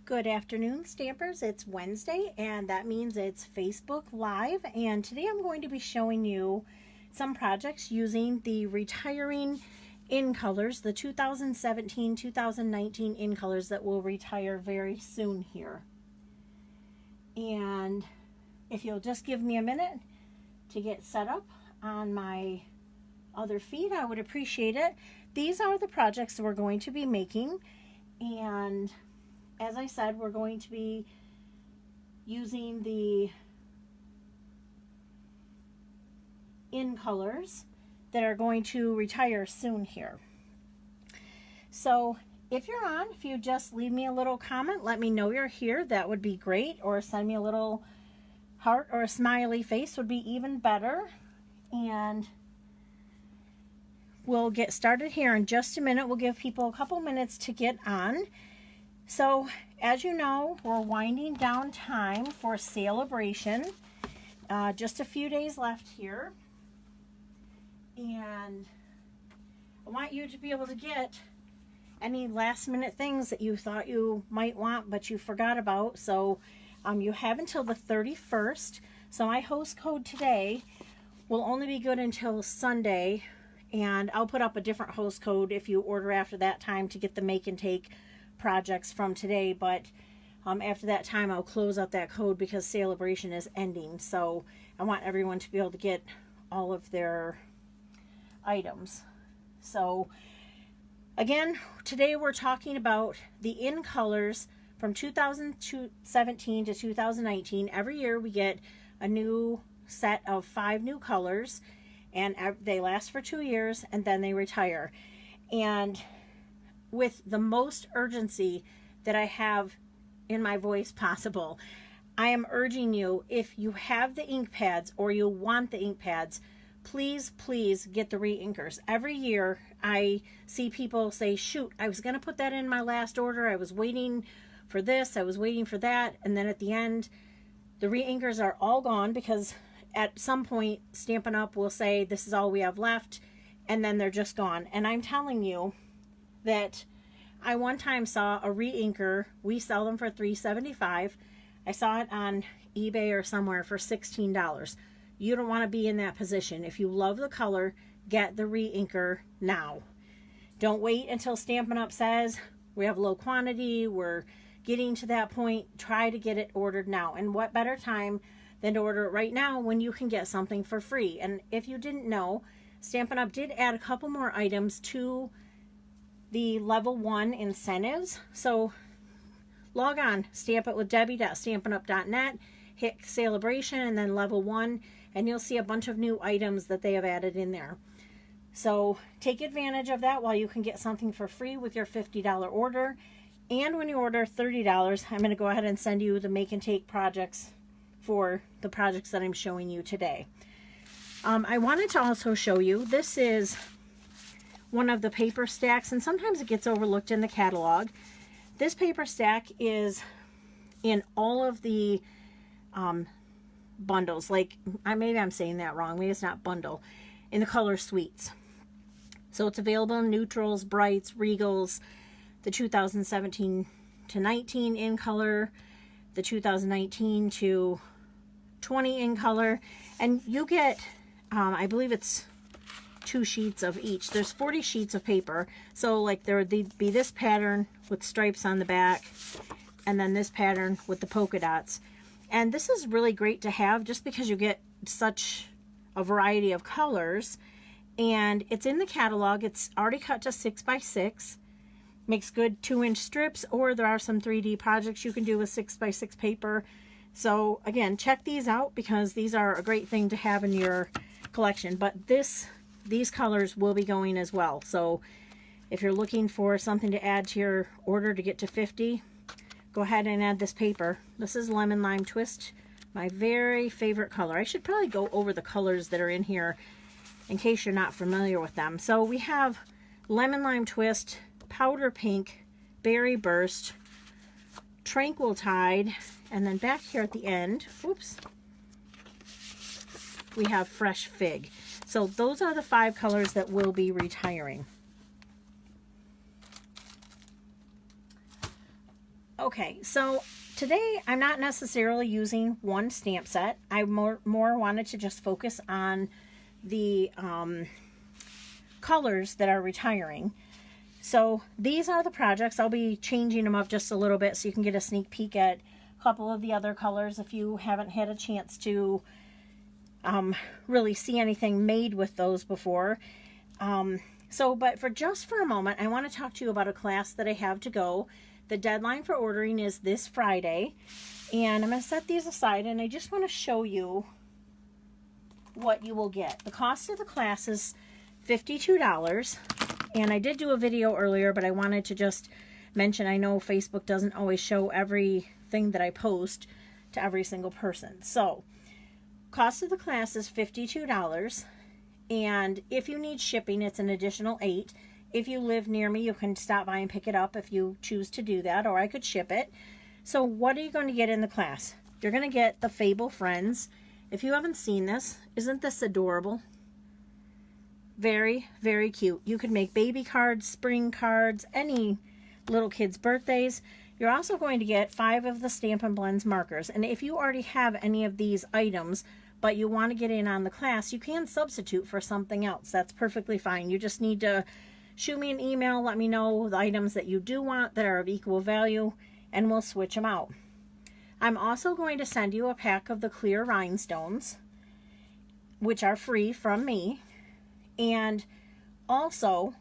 Good afternoon, Stampers. It's Wednesday, and that means it's Facebook Live, and today I'm going to be showing you some projects using the retiring in colors, the 2017-2019 in colors that will retire very soon here. And if you'll just give me a minute to get set up on my other feed, I would appreciate it. These are the projects that we're going to be making, and as I said, we're going to be using the in colors that are going to retire soon here. So if you're on, if you just leave me a little comment, let me know you're here, that would be great, or send me a little heart or a smiley face would be even better. And we'll get started here in just a minute. We'll give people a couple minutes to get on. So, as you know, we're winding down time for celebration. Just a few days left here. And I want you to be able to get any last minute things that you thought you might want but you forgot about. So, you have until the 31st. So my host code today will only be good until Sunday. And I'll put up a different host code if you order after that time to get the make and take projects from today, but after that time I'll close out that code because celebration is ending. So I want everyone to be able to get all of their items. So again, today we're talking about the in colors from 2017 to 2019. Every year we get a new set of 5 new colors, and they last for 2 years and then they retire. And with the most urgency that I have in my voice possible, I am urging you, if you have the ink pads or you want the ink pads, please get the re-inkers. Every year I see people say, shoot, I was going to put that in my last order, I was waiting for this, I was waiting for that, and then at the end the re-inkers are all gone because at some point Stampin' Up! Will say this is all we have left, and then they're just gone. And I'm telling you that I one time saw a re-inker. We sell them for $3.75. I saw it on eBay or somewhere for $16. You don't want to be in that position. If you love the color, get the re-inker now. Don't wait until Stampin' Up! Says we have low quantity, we're getting to that point. Try to get it ordered now. And what better time than to order it right now when you can get something for free. And if you didn't know, Stampin' Up! Did add a couple more items to the level 1 incentives. So log on, stampitwithdebbie.stampinup.net, hit celebration, and then level 1, and you'll see a bunch of new items that they have added in there. So take advantage of that while you can get something for free with your $50 order. And when you order $30, I'm going to go ahead and send you the make and take projects for the projects that I'm showing you today. I wanted to also show you, this is one of the paper stacks, and sometimes it gets overlooked in the catalog. This paper stack is in all of the bundles, like maybe I'm saying that wrong, maybe it's not bundle, in the color suites. So it's available in neutrals, brights, regals, the 2017 to 19 in color, the 2019 to 20 in color, and you get I believe it's 2 sheets of each. There's 40 sheets of paper, so like there would be this pattern with stripes on the back, and then this pattern with the polka dots. And this is really great to have just because you get such a variety of colors, and it's in the catalog. It's already cut to 6x6, makes good 2-inch strips, or there are some 3D projects you can do with 6x6 paper. So again, check these out because these are a great thing to have in your collection. But these colors will be going as well. So if you're looking for something to add to your order to get to 50, go ahead and add this paper. This is Lemon Lime Twist, my very favorite color. I should probably go over the colors that are in here in case you're not familiar with them. So we have Lemon Lime Twist, Powder Pink, Berry Burst, Tranquil Tide, and then back here at the end, oops, we have Fresh Fig. So those are the 5 colors that will be retiring. Okay, so today I'm not necessarily using one stamp set. I more wanted to just focus on the colors that are retiring. So these are the projects. I'll be changing them up just a little bit so you can get a sneak peek at a couple of the other colors if you haven't had a chance to really see anything made with those before. But for a moment, I want to talk to you about a class that I have to go. The deadline for ordering is this Friday, and I'm going to set these aside, and I just want to show you what you will get. The cost of the class is $52, and I did do a video earlier, but I wanted to just mention, I know Facebook doesn't always show everything that I post to every single person. So, cost of the class is $52, and if you need shipping, it's an additional $8. If you live near me, you can stop by and pick it up if you choose to do that, or I could ship it. So what are you going to get in the class? You're going to get the Fable Friends. If you haven't seen this, isn't this adorable? Very, very cute. You could make baby cards, spring cards, any little kids' birthdays. You're also going to get 5 of the Stampin' Blends markers. And if you already have any of these items, but you want to get in on the class, you can substitute for something else. That's perfectly fine. You just need to shoot me an email, let me know the items that you do want that are of equal value, and we'll switch them out. I'm also going to send you a pack of the clear rhinestones, which are free from me. And also,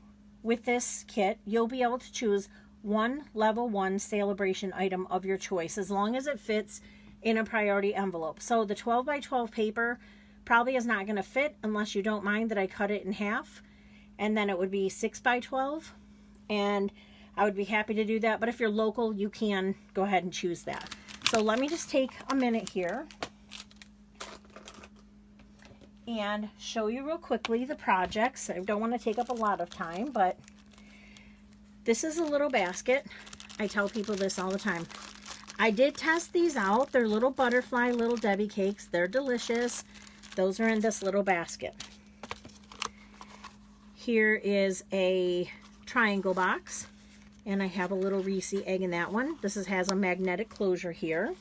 with this kit, you'll be able to choose one level 1 celebration item of your choice, as long as it fits in a priority envelope. So the 12 by 12 paper probably is not going to fit unless you don't mind that I cut it in half. And then it would be 6 by 12, and I would be happy to do that. But if you're local, you can go ahead and choose that. So let me just take a minute here and show you real quickly the projects. I don't want to take up a lot of time, but this is a little basket. I tell people this all the time. I did test these out. They're little butterfly, little Debbie cakes. They're delicious. Those are in this little basket. Here is a triangle box, and I have a little Reese egg in that one. This has a magnetic closure here.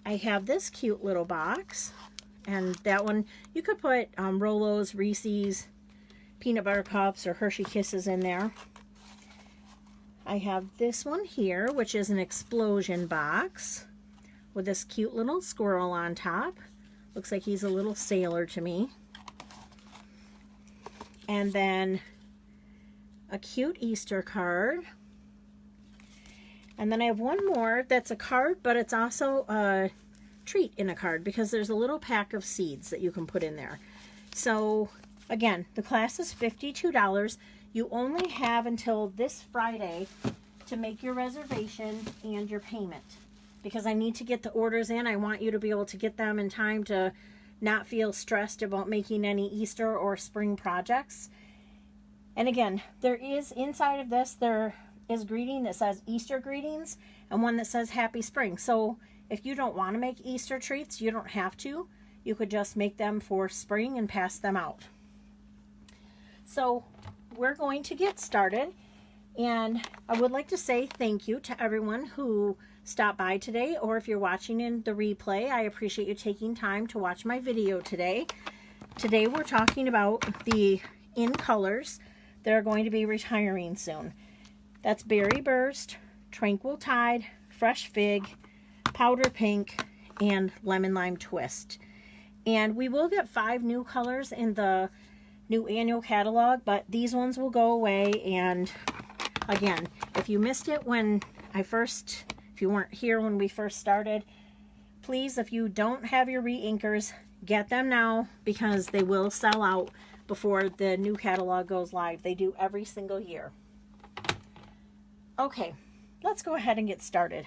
I have this cute little box, and that one, you could put Rolos, Reese's, peanut butter cups, or Hershey Kisses in there. I have this one here, which is an explosion box with this cute little squirrel on top. Looks like he's a little sailor to me. And then a cute Easter card. And then I have one more that's a card, but it's also a treat in a card because there's a little pack of seeds that you can put in there. So again, the class is $52. You only have until this Friday to make your reservation and your payment, because I need to get the orders in. I want you to be able to get them in time to not feel stressed about making any Easter or spring projects. And again, there is inside of this, there is greeting that says Easter greetings and one that says Happy Spring. So if you don't want to make Easter treats, you don't have to. You could just make them for spring and pass them out. So we're going to get started, and I would like to say thank you to everyone who stopped by today, or if you're watching in the replay, I appreciate you taking time to watch my video today. Today we're talking about the in colors that are going to be retiring soon. That's Berry Burst, Tranquil Tide, Fresh Fig, Powder Pink, and Lemon Lime Twist. And we will get 5 new colors in the new annual catalog, but these ones will go away. And again, if you missed it when if you weren't here when we first started, please, if you don't have your re-inkers, get them now, because they will sell out before the new catalog goes live. They do every single year. Okay, let's go ahead and get started.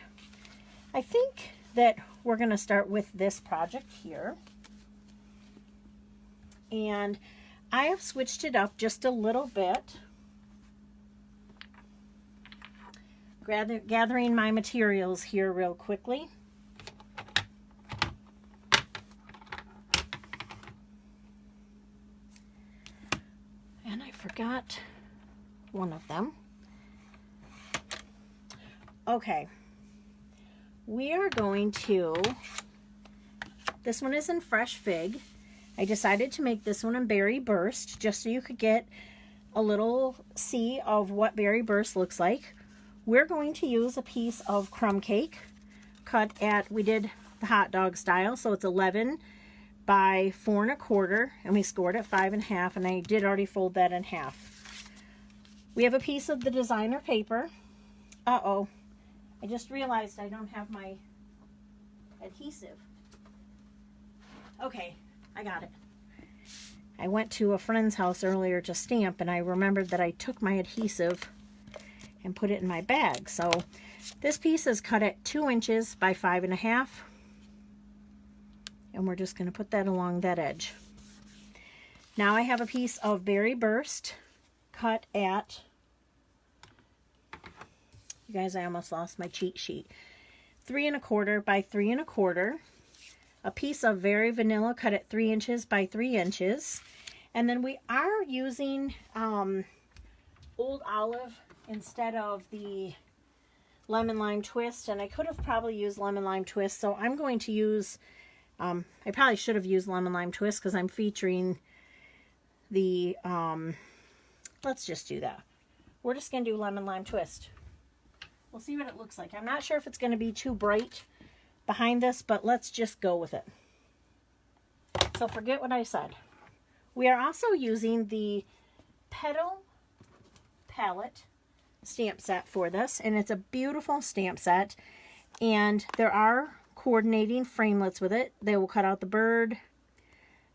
I think that we're going to start with this project here. And I have switched it up just a little bit. Gathering my materials here real quickly. And I forgot one of them. Okay, we are going to, this one is in Fresh Fig. I decided to make this one in Berry Burst just so you could get a little see of what Berry Burst looks like. We're going to use a piece of crumb cake cut at, we did the hot dog style, so it's 11 by 4 1/4, and we scored at 5 1/2, and I did already fold that in half. We have a piece of the designer paper. Uh-oh, I just realized I don't have my adhesive. Okay, I got it. I went to a friend's house earlier to stamp, and I remembered that I took my adhesive and put it in my bag. So this piece is cut at 2 inches by 5 1/2, and we're just going to put that along that edge. Now I have a piece of Berry Burst cut at, you guys, I almost lost my cheat sheet, 3 1/4 by 3 1/4. A piece of Very Vanilla cut at 3 inches by 3 inches. And then we are using Old Olive instead of the Lemon Lime Twist. And I could have probably used Lemon Lime Twist. So I'm going to use, I probably should have used Lemon Lime Twist because I'm featuring the, let's just do that. We're just going to do Lemon Lime Twist. We'll see what it looks like. I'm not sure if it's going to be too bright behind this, but let's just go with it. So forget what I said. We are also using the Petal Palette stamp set for this, and it's a beautiful stamp set, and there are coordinating framelits with it. They will cut out the bird,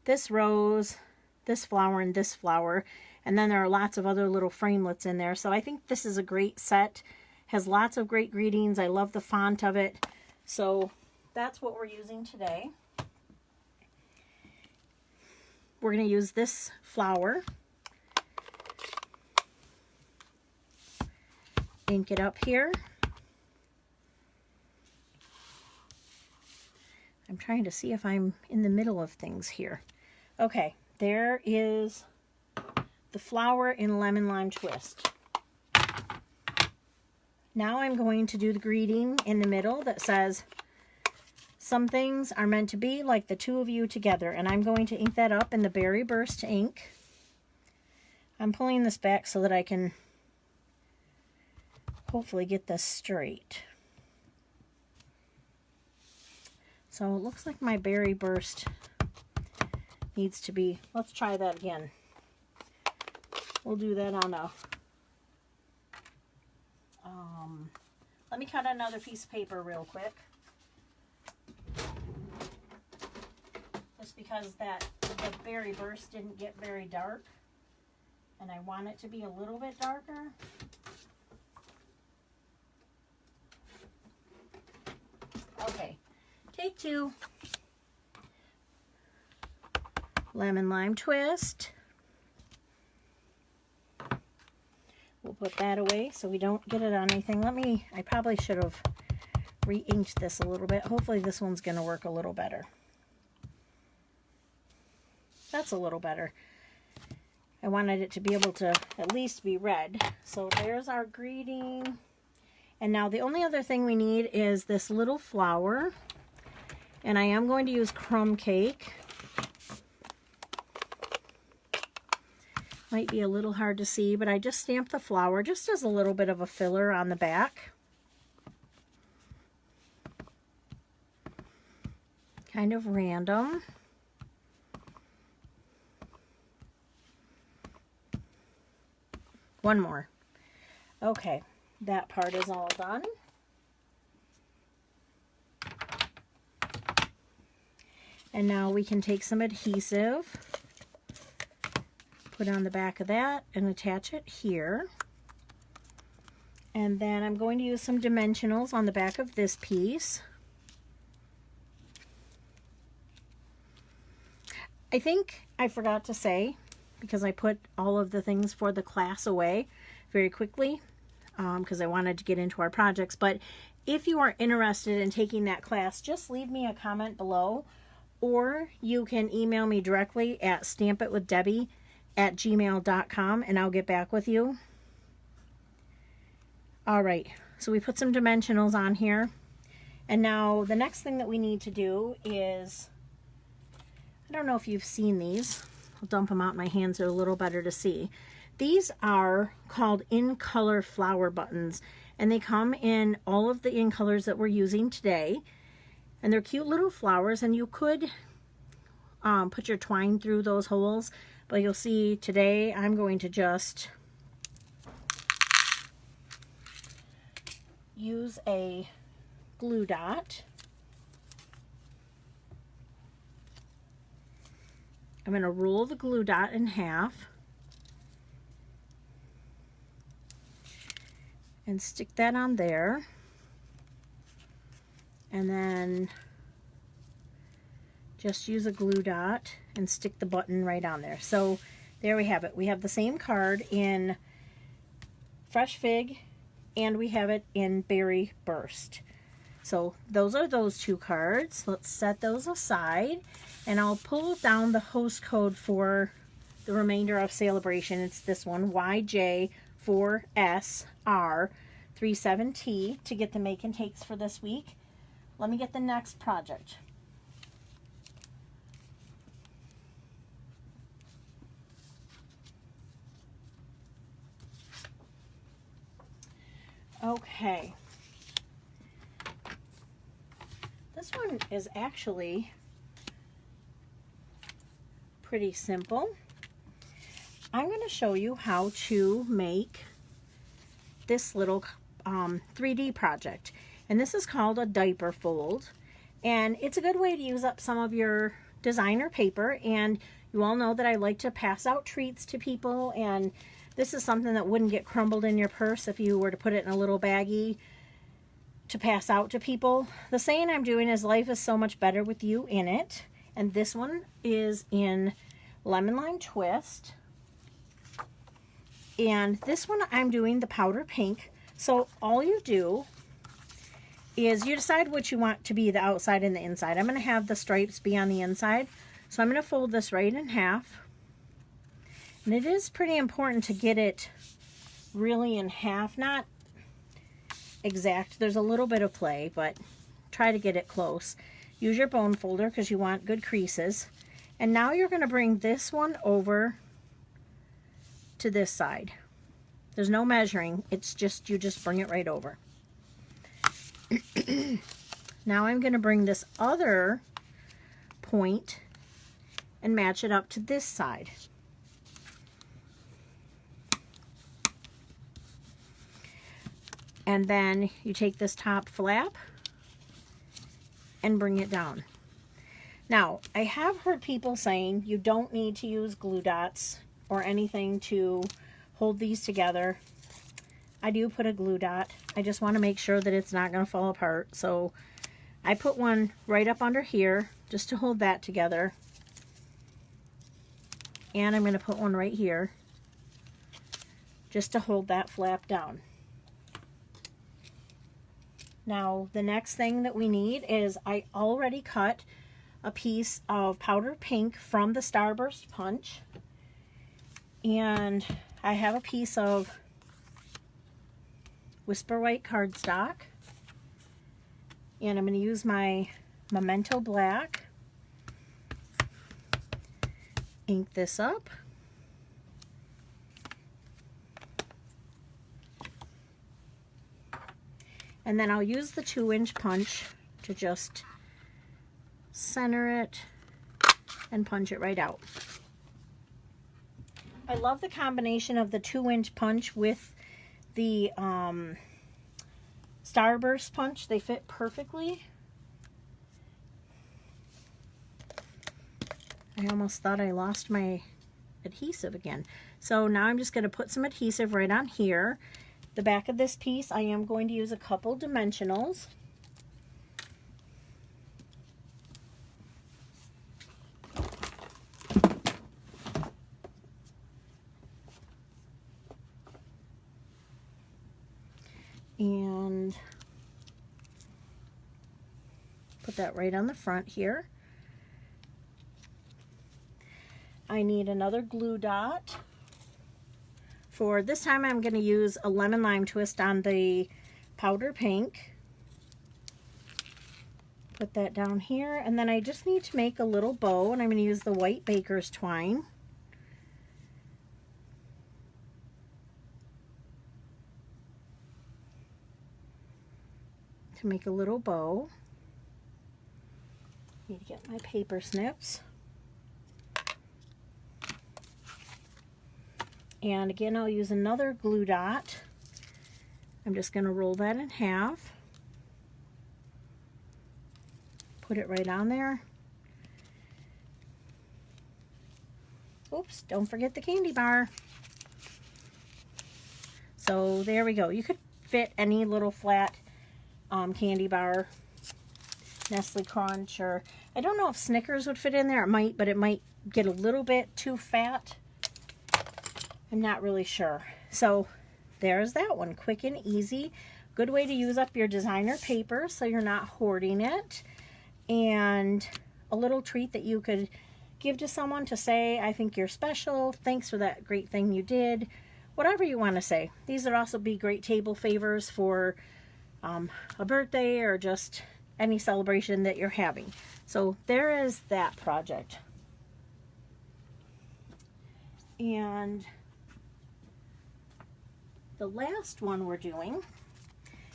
this rose, this flower, and this flower, and then there are lots of other little framelits in there. So I think this is a great set. Has lots of great greetings. I love the font of it. So that's what we're using today. We're going to use this flower. Ink it up here. I'm trying to see if I'm in the middle of things here. Okay, there is the flower in Lemon Lime Twist. Now I'm going to do the greeting in the middle that says, "Some things are meant to be like the two of you together." And I'm going to ink that up in the Berry Burst ink. I'm pulling this back so that I can hopefully get this straight. So it looks like my Berry Burst needs to be, let's try that again. We'll do that on a, let me cut another piece of paper real quick. Just because the Berry Burst didn't get very dark, and I want it to be a little bit darker. Okay, take 2. Lemon Lime Twist. We'll put that away so we don't get it on anything. I probably should have re-inked this a little bit. Hopefully this one's going to work a little better. That's a little better. I wanted it to be able to at least be red. So there's our greeting. And now the only other thing we need is this little flower. And I am going to use crumb cake. Might be a little hard to see, but I just stamped the flower just as a little bit of a filler on the back. Kind of random. One more. Okay, that part is all done. And now we can take some adhesive, put on the back of that, and attach it here. And then I'm going to use some dimensionals on the back of this piece. I think I forgot to say, because I put all of the things for the class away very quickly, because I wanted to get into our projects. But if you are interested in taking that class, just leave me a comment below, or you can email me directly at stampitwithdebbie@gmail.com, and I'll get back with you. All right, So we put some dimensionals on here. And now the next thing that we need to do is, I don't know if you've seen these. I'll dump them out. My hands are a little better to see. These are called in color flower buttons, and they come in all of the in colors that we're using today. And they're cute little flowers, and you could put your twine through those holes, but you'll see today I'm going to just use a glue dot. I'm going to roll the glue dot in half and stick that on there, and then just use a glue dot and stick the button right on there. So there we have it. We have the same card in Fresh Fig, and we have it in Berry Burst. So those are those two cards. Let's set those aside, and I'll pull down the host code for the remainder of Celebration. It's this one, YJ4SR37T, to get the make and takes for this week. Let me get the next project. Okay. This one is actually pretty simple. I'm going to show you how to make this little 3D project. And this is called a diaper fold. And it's a good way to use up some of your designer paper. And you all know that I like to pass out treats to people. And this is something that wouldn't get crumbled in your purse if you were to put it in a little baggie to pass out to people. The saying I'm doing is life is so much better with you in it. And this one is in Lemon Lime Twist. And this one I'm doing the powder pink. So all you do is you decide what you want to be the outside and the inside. I'm going to have the stripes be on the inside. So I'm going to fold this right in half. And it is pretty important to get it really in half, not exact. There's a little bit of play, but try to get it close. Use your bone folder because you want good creases. And now you're going to bring this one over to this side. There's no measuring. It's just, you just bring it right over. Now I'm going to bring this other point and match it up to this side. And then you take this top flap and bring it down. Now, I have heard people saying you don't need to use glue dots or anything to hold these together. I do put a glue dot. I just want to make sure that it's not going to fall apart. So I put one right up under here just to hold that together. And I'm going to put one right here just to hold that flap down. Now, the next thing that we need is I already cut a piece of powder pink from the Starburst punch. And I have a piece of Whisper White cardstock. And I'm going to use my Memento Black. Ink this up. And then I'll use the 2-inch punch to just center it and punch it right out. I love the combination of the 2-inch punch with the Starburst punch. They fit perfectly. I almost thought I lost my adhesive again. So now I'm just going to put some adhesive right on here. The back of this piece, I am going to use a couple dimensionals. And put that right on the front here. I need another glue dot. For this time I'm going to use a Lemon Lime Twist on the powder pink. Put that down here, and then I just need to make a little bow, and I'm going to use the white baker's twine. To make a little bow. Need to get my paper snips. And again, I'll use another glue dot. I'm just going to roll that in half. Put it right on there. Oops, don't forget the candy bar. So there we go. You could fit any little flat candy bar, Nestle Crunch, or I don't know if Snickers would fit in there. It might, but it might get a little bit too fat. I'm not really sure. So there's that one. Quick and easy. Good way to use up your designer paper so you're not hoarding it. And a little treat that you could give to someone to say, I think you're special. Thanks for that great thing you did. Whatever you want to say. These would also be great table favors for a birthday or just any celebration that you're having. So there is that project. And the last one we're doing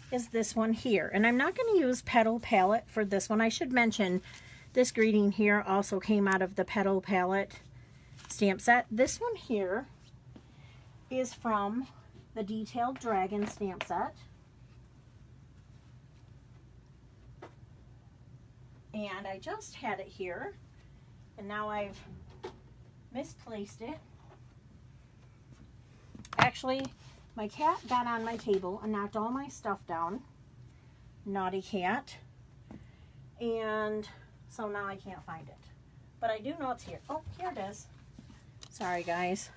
is this one here. And I'm not going to use Petal Palette for this one. I should mention this greeting here also came out of the Petal Palette stamp set. This one here is from the Detailed Dragon stamp set. And I just had it here, and now I've misplaced it. Actually, my cat got on my table and knocked all my stuff down. Naughty cat. And so now I can't find it. But I do know it's here. Oh, here it is. Sorry, guys.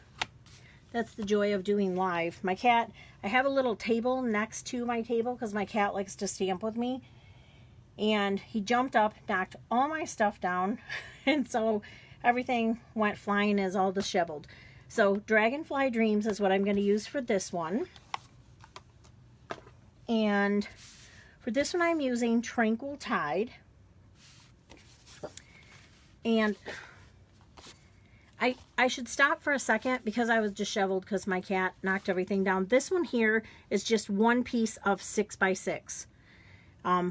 That's the joy of doing live. My cat, I have a little table next to my table because my cat likes to stamp with me. And he jumped up, knocked all my stuff down. And so everything went flying, is all disheveled. So Dragonfly Dreams is what I'm going to use for this one. And for this one I'm using Tranquil Tide. And I should stop for a second because I was disheveled because my cat knocked everything down. This one here is just one piece of 6x6.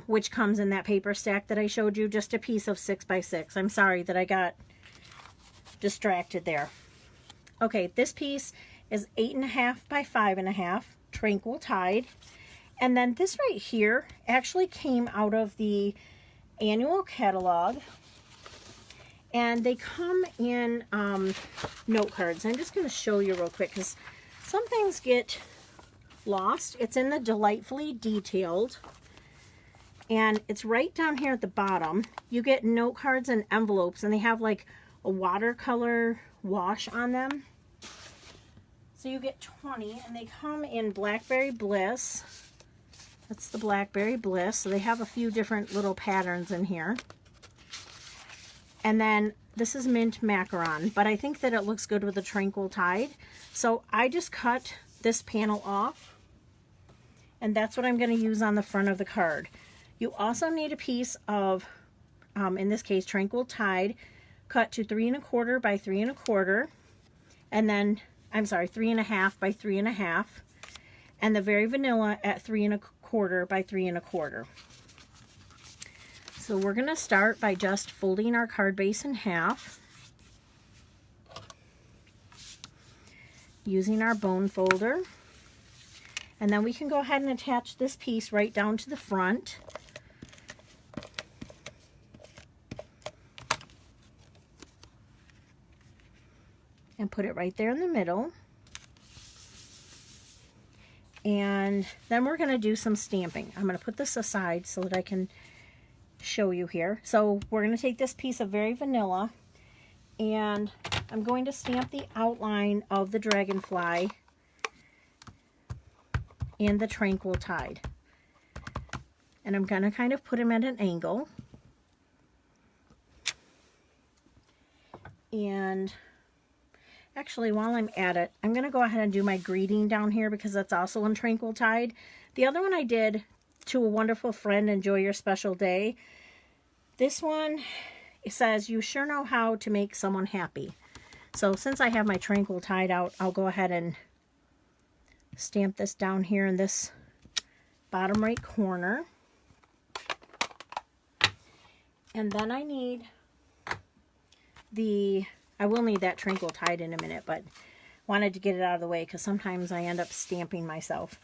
Which comes in that paper stack that I showed you, just a piece of 6x6. I'm sorry that I got distracted there. Okay, this piece is 8.5 by 5.5, Tranquil Tide. And then this right here actually came out of the annual catalog. And they come in note cards. I'm just going to show you real quick because some things get lost. It's in the Delightfully Detailed. And it's right down here at the bottom. You get note cards and envelopes, and they have like a watercolor wash on them. So you get 20, and they come in Blackberry Bliss. That's the Blackberry Bliss. So they have a few different little patterns in here. And then this is Mint Macaron, but I think that it looks good with the Tranquil Tide. So I just cut this panel off, and that's what I'm going to use on the front of the card. You also need a piece of, in this case, Tranquil Tide, cut to 3¼ by 3¼ and then, I'm sorry, 3.5 by 3.5, and the Very Vanilla at 3¼ by 3¼ So we're going to start by just folding our card base in half, using our bone folder, and then we can go ahead and attach this piece right down to the front. And put it right there in the middle. And then we're going to do some stamping. I'm going to put this aside so that I can show you here. So we're going to take this piece of Very Vanilla, and I'm going to stamp the outline of the dragonfly and the Tranquil Tide. And I'm going to kind of put them at an angle. And actually, while I'm at it, I'm going to go ahead and do my greeting down here because that's also in Tranquil Tide. The other one I did, to a wonderful friend, enjoy your special day. This one, it says, you sure know how to make someone happy. So since I have my Tranquil tied out, I'll go ahead and stamp this down here in this bottom right corner. And then I need I will need that Tranquil tied in a minute, but wanted to get it out of the way because sometimes I end up stamping myself.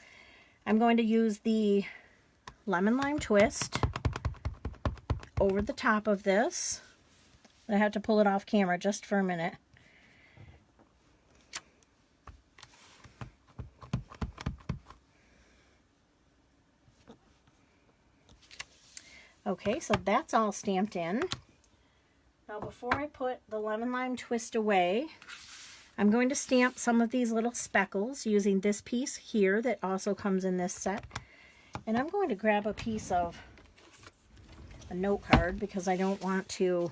I'm going to use the lemon lime twist over the top of this. I have to pull it off camera just for a minute. Okay, so that's all stamped in. Now before I put the lemon lime twist away, I'm going to stamp some of these little speckles using this piece here that also comes in this set. And I'm going to grab a piece of a note card because I don't want to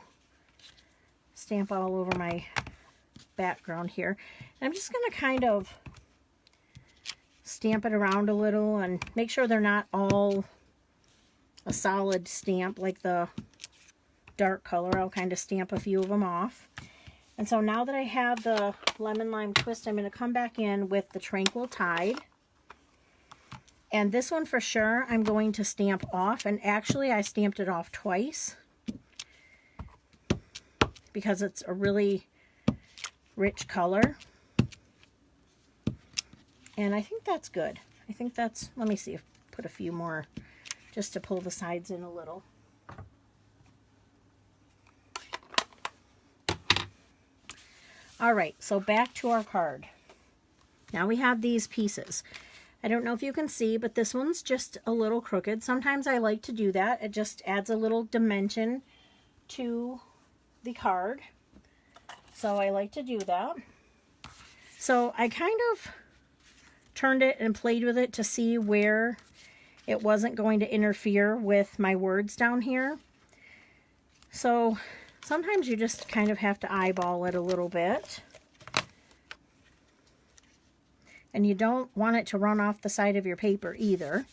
stamp all over my background here. And I'm just going to kind of stamp it around a little and make sure they're not all a solid stamp like the dark color. I'll kind of stamp a few of them off. And so now that I have the lemon lime twist, I'm going to come back in with the Tranquil tied. And this one for sure I'm going to stamp off. And actually I stamped it off twice because it's a really rich color. And I think that's good. I think that's, let me see if put a few more just to pull the sides in a little. All right, so back to our card. Now we have these pieces. I don't know if you can see, but this one's just a little crooked. Sometimes I like to do that. It just adds a little dimension to the card. So I like to do that. So I kind of turned it and played with it to see where it wasn't going to interfere with my words down here. So sometimes you just kind of have to eyeball it a little bit. And you don't want it to run off the side of your paper either.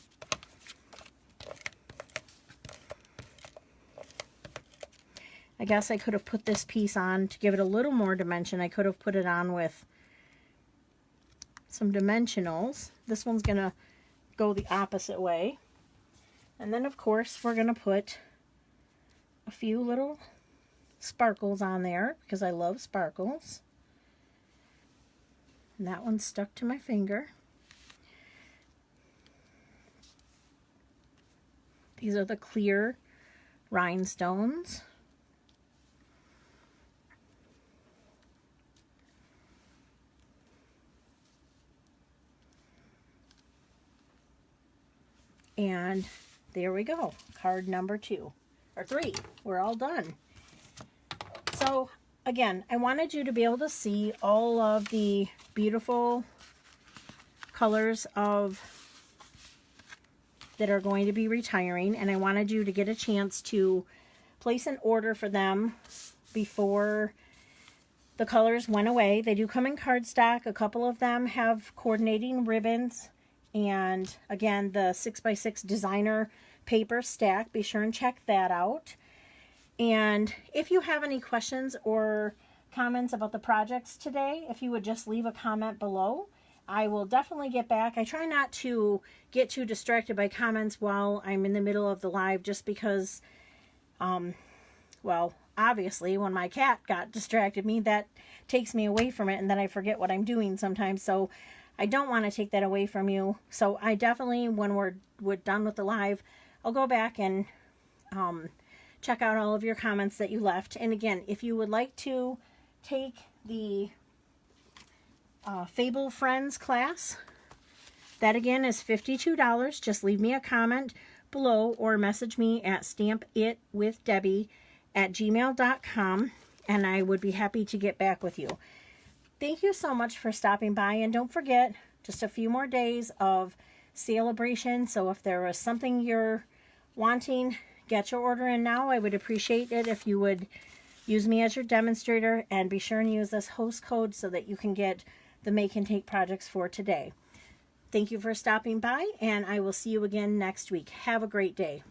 I guess I could have put this piece on to give it a little more dimension. I could have put it on with some dimensionals. This one's going to go the opposite way. And then of course we're going to put a few little sparkles on there because I love sparkles. And that one's stuck to my finger. These are the clear rhinestones. And there we go. Card number 2 or 3. We're all done. So again, I wanted you to be able to see all of the beautiful colors that are going to be retiring, and I wanted you to get a chance to place an order for them before the colors went away. They do come in cardstock. A couple of them have coordinating ribbons, and again, the 6x6 designer paper stack. Be sure and check that out. And if you have any questions or comments about the projects today, if you would just leave a comment below, I will definitely get back. I try not to get too distracted by comments while I'm in the middle of the live, just because, well, obviously when my cat got distracted me, that takes me away from it, and then I forget what I'm doing sometimes. So I don't want to take that away from you. So I definitely, when we're done with the live, I'll go back and check out all of your comments that you left. And again, if you would like to take the Fable Friends class, that again is $52. Just leave me a comment below or message me at stampitwithdebbie@gmail.com, and I would be happy to get back with you. Thank you so much for stopping by, and don't forget, just a few more days of celebration. So if there is something you're wanting, get your order in now. I would appreciate it if you would use me as your demonstrator, and be sure and use this host code so that you can get the make and take projects for today. Thank you for stopping by, and I will see you again next week. Have a great day.